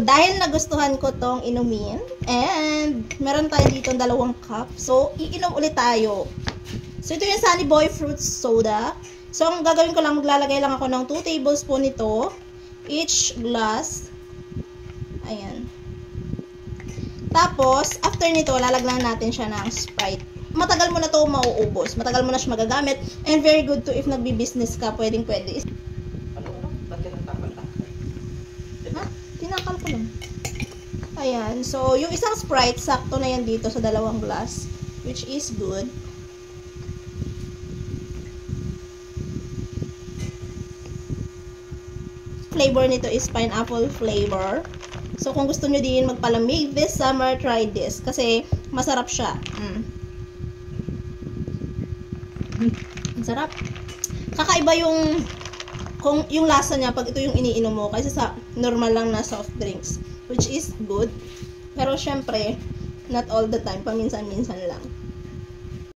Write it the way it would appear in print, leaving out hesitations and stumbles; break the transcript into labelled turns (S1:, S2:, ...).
S1: dahil nagustuhan ko tong inumin, and meron tayo dito 2 cup. So, iinom ulit tayo. So, ito yung Sunny Boy Fruit Soda. So, ang gagawin ko lang, maglalagay lang ako ng 2 tablespoon nito, each glass. Ayan. Tapos, after nito, lalagyan natin siya ng Sprite. Matagal mo na to mauubos. Matagal mo na siya magagamit. And very good to if nagbi-business ka, pwedeng pwede.
S2: Ba't ka nagtakal-takal?
S1: Ha? Tinakal ko lang. Ayan. So, yung isang Sprite, sakto na yan dito sa 2 glass. Which is good. Flavor nito is pineapple flavor. So, kung gusto nyo din magpalamig this summer, try this. Kasi, masarap siya. Ang sarap. Kakaiba yung lasa niya pag ito yung iniinom mo kaysa sa normal lang na soft drinks. Which is good. Pero, syempre, not all the time. Paminsan-minsan lang.